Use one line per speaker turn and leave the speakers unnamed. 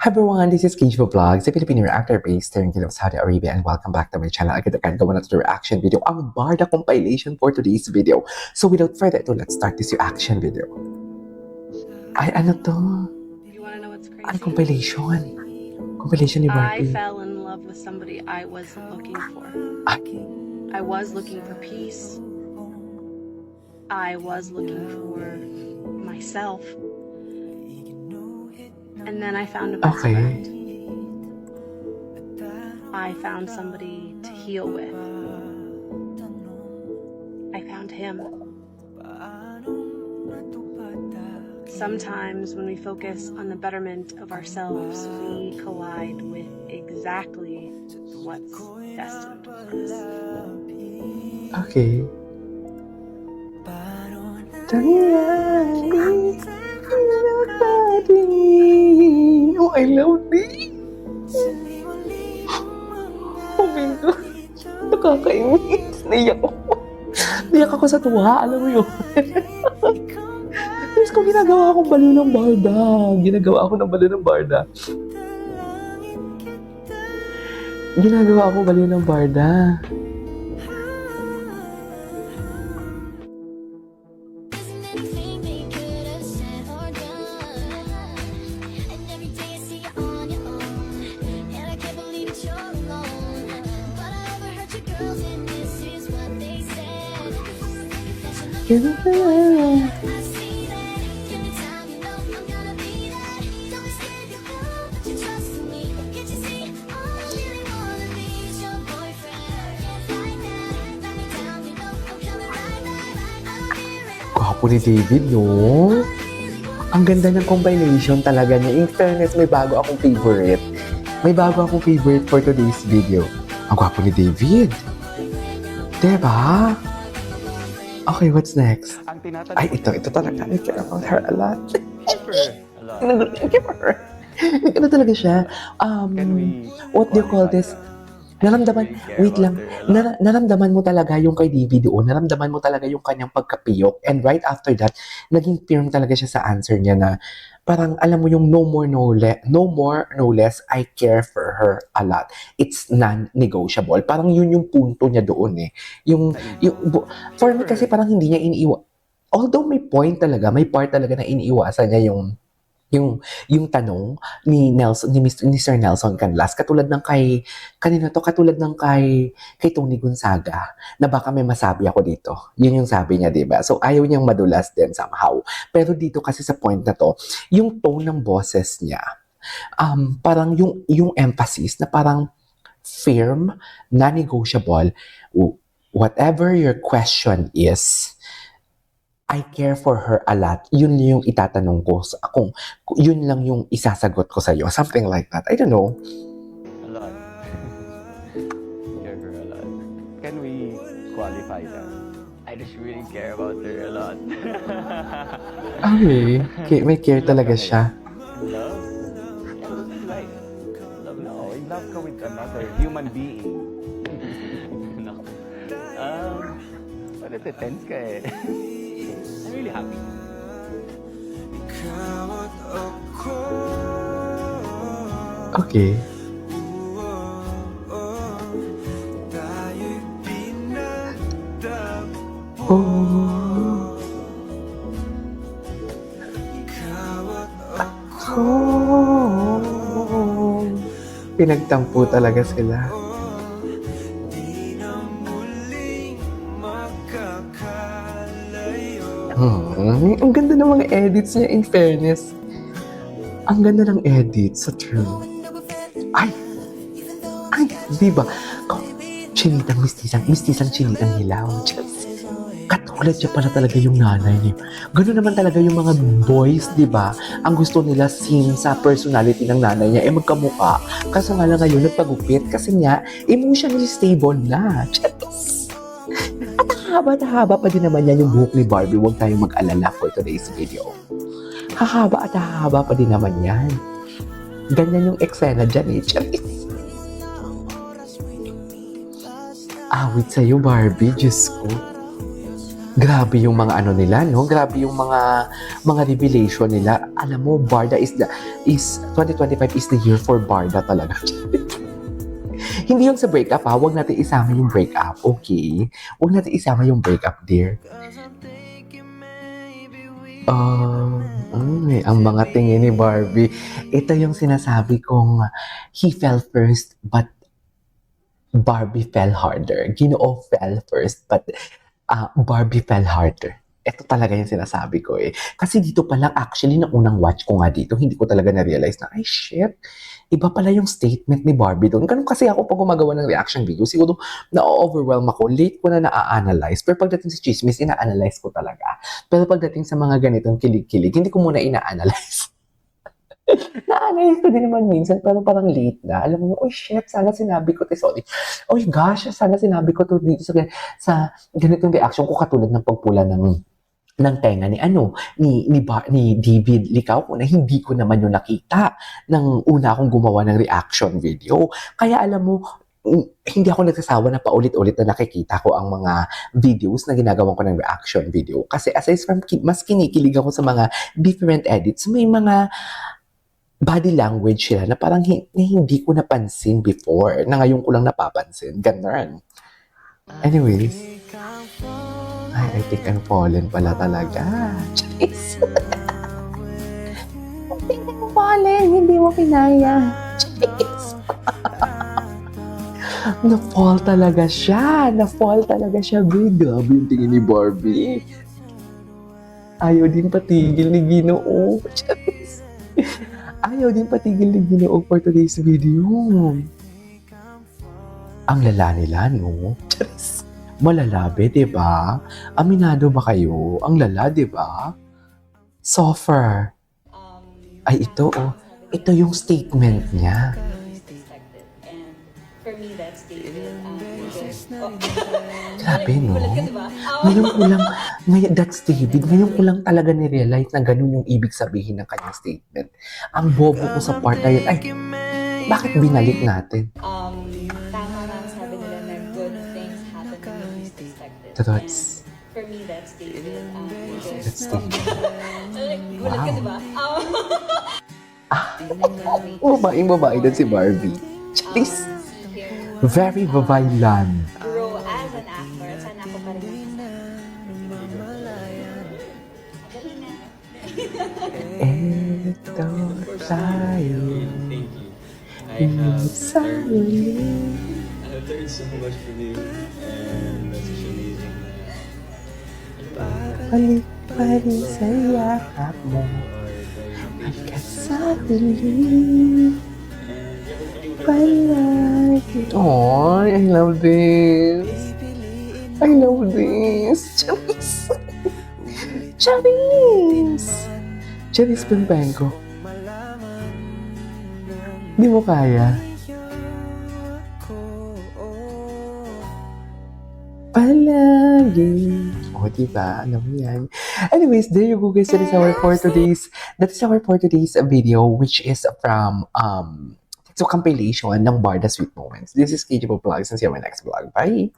Hi everyone, this is Keijo Vlogs, a Filipino reactor based here in Kingdom of Saudi Arabia, and welcome back to my channel. Agad-agad gawa na to the reaction video, ang Barda compilation for today's video. So without further ado, let's start this reaction video. Ay, ano to?
You wanna know what's crazy?
Ay, compilation. Compilation ni
I
Barbie.
fell in love with somebody I was looking for.
Ay,
I was looking for peace. I was looking for myself. And then I found a best
okay.
friend. I found somebody to heal with. I found him. Sometimes when we focus on the betterment of ourselves, we collide with exactly what's destined for us.
Okay. Oh, I love this. Oh my God. Nakakainis. Naiyak ako. Naiyak ako sa tuwa. Alam mo yun. Diyos ko, ginagawa akong baliw ng Barda. Ginagawa ako ng baliw ng Barda. Ginagawa ako baliw ng Barda. Gwapo ni David, no? Ang ganda ng combination talaga niya. In fairness, may bago akong favorite. May bago akong favorite for today's video. Ang gwapo ni David. Diba? Okay, what's next? Ay, ito talaga. I care about her a lot. I care for her. Ano talaga siya? What do you call this? Naramdaman, wait lang, naramdaman mo talaga yung kay David doon, naramdaman mo talaga yung kanyang pagkapiyok, and right after that, naging firm talaga siya sa answer niya na parang alam mo yung no more, no less, I care for her a lot. It's non-negotiable. Parang yun yung punto niya doon eh. For me kasi parang hindi niya although may point talaga, may part talaga na iniiwasan niya yung tanong ni Sir Nelson Canlas, katulad ng katulad ng kay Tony Gonzaga, na baka may masabi ako dito. Yun yung sabi niya, diba? So, ayaw niyang madulas din somehow. Pero dito kasi sa point na to, yung tone ng boses niya, parang yung emphasis na parang firm, non-negotiable, whatever your question is, I care for her a lot. Yun yung itatanong ko sa akong, yun lang yung isasagot ko sa iyo. Something like that. I don't know.
A lot. Care her a lot. Can we qualify that? I just really care about her a lot.
Okay. May care talaga siya.
Love? Yeah, this is life. Love, no. In love ka with another human being. No. Parang tense ka eh. I'm really happy.
Okay. Oh. Oh. Pinagtampo talaga sila. Ang ganda ng mga edits niya, in fairness. Ang ganda ng edits, sa true. Ay, diba? Chinitang mistisang chinitang hilaw. Katulad siya pala talaga yung nanay niya. Ganoon naman talaga yung mga boys, diba? Ang gusto nila same sa personality ng nanay niya, magkamuka. Kaso nga lang ngayon, nagpagupit. Kasi nga, emotionally stable na. Haba pa din naman yan yung buhok ni Barbie. Huwag tayong mag-alala for today's video. Hahaba pa din naman yan. Ganyan yung eksena dyan eh. Awit sa'yo, Barbie. Diyos ko. Grabe yung mga ano nila, no? Grabe yung mga revelation nila. Alam mo, Barda is 2025 is the year for Barda talaga. Hindi yung sa breakup ha, huwag natin isama yung breakup, okay? Huwag natin isama yung breakup, dear. Ang mga tingin ni Barbie. Ito yung sinasabi kong he fell first but Barbie fell harder. Ginoo fell first but Barbie fell harder. Ito talaga yung sinasabi ko eh. Kasi dito pa lang, actually, nang unang watch ko nga dito, hindi ko talaga na-realize na, ay shit, iba pala yung statement ni Barbie doon. Ganun kasi ako pag gumagawa ng reaction video, siguro na-overwhelm ako, late ko na na-analyze. Pero pagdating sa chismis, ina-analyze ko talaga. Pero pagdating sa mga ganitong kilig-kilig, hindi ko muna ina-analyze. Na-analyze ko din naman minsan, pero parang late na. Alam mo, oh shit, sana sinabi ko, sorry. Oh gosh, sana sinabi ko to dito sa ganitong reaction ko, katulad ng pagpula ng tenga ni ni David Licao na hindi ko naman yung nakita nang una akong gumawa ng reaction video. Kaya alam mo, hindi ako nagsasawa na paulit-ulit na nakikita ko ang mga videos na ginagawa ko ng reaction video. Kasi aside from mas kinikilig ako sa mga different edits, may mga body language sila na parang hindi ko napansin before, na ngayon ko lang napapansin. Ganun. Anyways, I think I'm fallen pala talaga. Charis. I think I'm fallen. Hindi mo pinaya. Charis. Na-fall talaga siya. Na-fall talaga siya. Grabe yung tingin ni Barbie. Ayaw din patigil ni Ginoo. Charis. Ayaw din patigil ni Ginoo for today's video. Ang lala nila, no? Charis. Malalabe, diba? Aminado ba kayo? Ang lala, diba? Soffer. Ay, ito, oh. Ito yung statement niya.
For me, that statement,
Grabe, no? That's David. Ngayon ko lang talaga ni-realize na ganun yung ibig sabihin ng kanyang statement. Ang bobo ko sa part na yun. Ay, bakit binalik natin?
tama nga ang sabi nila na good things happen when you least expect it.
That's
For me, that statement,
statement.
gulat ka, diba?
Babaeng-babae din si Barbie. Charis. Very babaylan.
Grow as an actor, sana ako pa rin.
Eto tayo.
Thank you.
Sa uli.
I have learned so much from you, and that's just amazing.
Balik pa rin sa yakap mo. Hanggat sa huli. Palagi. Oh, I love this. I love this. Charis. Charis. Charis Pimpenko. Di mo kaya? Palagi. O, diba? Alam mo yan. Anyways, there you go guys. That is our for today's video, which is from, compilation ng Barda Sweet Moments. This is KJ Vlogs and see you in my next vlog. Bye!